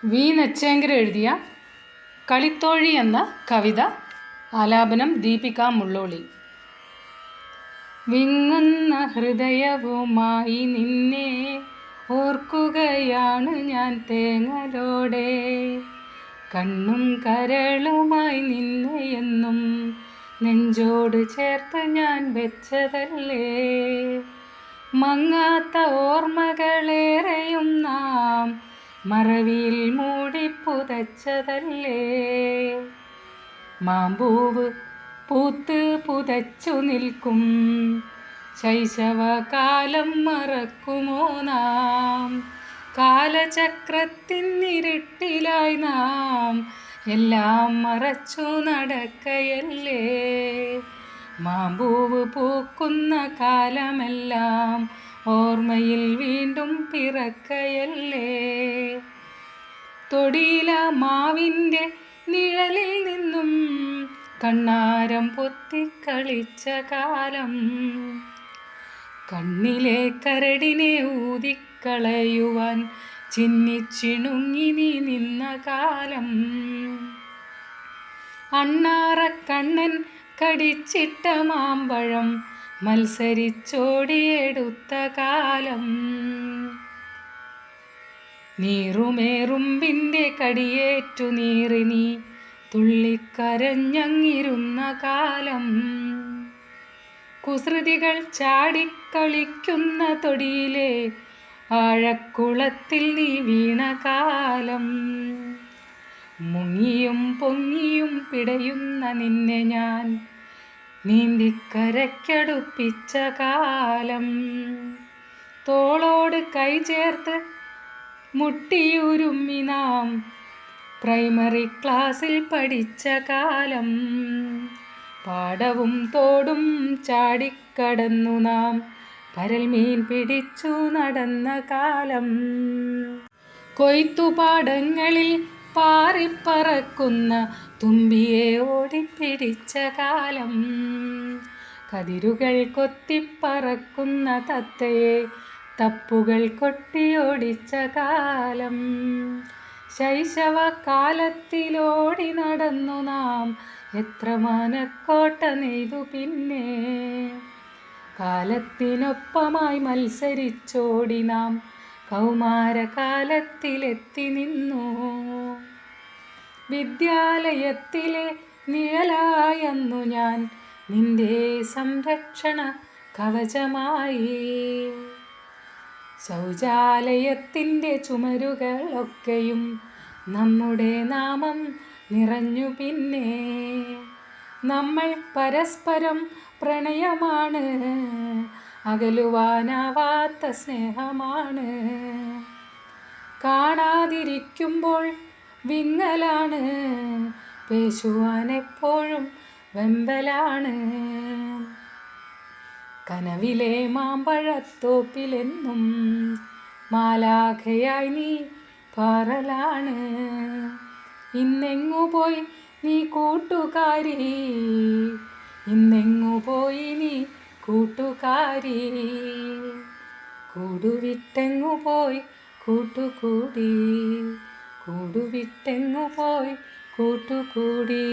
V നെച്ചേങ്കര എഴുതിയ കളിത്തോഴി എന്ന കവിത. ആലാപനം ദീപിക മുള്ളോളി. വിങ്ങുന്ന ഹൃദയവുമായി നിന്നെ ഓർക്കുകയാണ് ഞാൻ തേങ്ങലോടെ. കണ്ണും കരളുമായി നിന്നെ എന്നും നെഞ്ചോട് ചേർത്ത് ഞാൻ വെച്ചതല്ലേ. മങ്ങാത്ത ഓർമ്മകളേറെയും നാം മറവിയിൽ മൂടിപ്പുതച്ചതല്ലേ. മാമ്പൂവ് പൂത്ത് പുതച്ചു നിൽക്കും ശൈശവകാലം മറക്കുമോ നാം. കാലചക്രത്തിനിരുട്ടിലായി നാം എല്ലാം മറച്ചു നടക്കയല്ലേ. മാമ്പൂവ് പൂക്കുന്ന കാലമെല്ലാം ഓർമ്മയിൽ വീണ്ടും പിറക്കയല്ലേ. തൊടിയില മാവിൻ്റെ നിഴലിൽ നിന്നും കണ്ണാരം പൊത്തിക്കളിച്ച കാലം. കണ്ണിലെ കരടിനെ ഊതിക്കളയുവാൻ ചിന്നിച്ചിണുങ്ങി നീ നിന്ന കാലം. അണ്ണാറക്കണ്ണൻ കടിച്ചിട്ട മാമ്പഴം മത്സരിച്ചോടിയെടുത്ത കാലം. നീറുമേറുമ്പിൻ്റെ കടിയേറ്റു നീറി നീ തുള്ളിക്കരഞ്ഞങ്ങിരുന്ന കാലം. കുസൃതികൾ ചാടിക്കളിക്കുന്ന തൊടിയിലെ ആഴക്കുളത്തിൽ നീ വീണ കാലം. മുങ്ങിയും പൊങ്ങിയും പിടയുന്ന നിന്നെ ഞാൻ നീന്തിക്കരയ്ക്കടുപ്പിച്ച കാലം. തോളോട് കൈ ചേർത്ത് മുട്ടിയുരുമ്മി നാം പ്രൈമറി ക്ലാസ്സിൽ പഠിച്ച കാലം. പാടവും തോടും ചാടിക്കടന്നു നാം പരൽമീൻ പിടിച്ചു നടന്ന കാലം. കൊയ്ത്തുപാടങ്ങളിൽ പാറിപ്പറക്കുന്ന തുമ്പിയെ ഓടിപ്പിടിച്ച കാലം. കതിരുകൾ കൊത്തിപ്പറക്കുന്ന തത്തയെ തപ്പുകൾ കൊട്ടിയോടിച്ച കാലം. ശൈശവകാലത്തിലോടി നടന്നു നാം എത്ര മാനക്കോട്ട നെയ്തു പിന്നെ. കാലത്തിനൊപ്പമായി മത്സരിച്ചോടി നാം കൗമാരകാലത്തിലെത്തി നിന്നു. വിദ്യാലയത്തിലെ നിഴലായന്നു ഞാൻ നിന്റെ സംരക്ഷണ കവചമായി. ശൗചാലയത്തിൻ്റെ ചുമരുകളൊക്കെയും നമ്മുടെ നാമം നിറഞ്ഞു പിന്നെ. നമ്മൾ പരസ്പരം പ്രണയമാണ്, അകലുവാനാവാത്ത സ്നേഹമാണ്. കാണാതിരിക്കുമ്പോൾ വിങ്ങലാണ്, പേശുവാനെപ്പോഴും വെമ്പലാണ്. കനവിലെ മാമ്പഴത്തോപ്പിലെന്നും മാലാഖയായി നീ പാറലാണ്. ഇന്നെങ്ങുപോയി നീ കൂട്ടുകാരി, ഇന്നെങ്ങുപോയി നീ കൂട്ടുകാരി. കൂടുവിട്ടെങ്ങുപോയി കൂട്ടുകൂടി, കൂടുവിട്ടെങ്ങുപോയി കൂട്ടുകൂടി.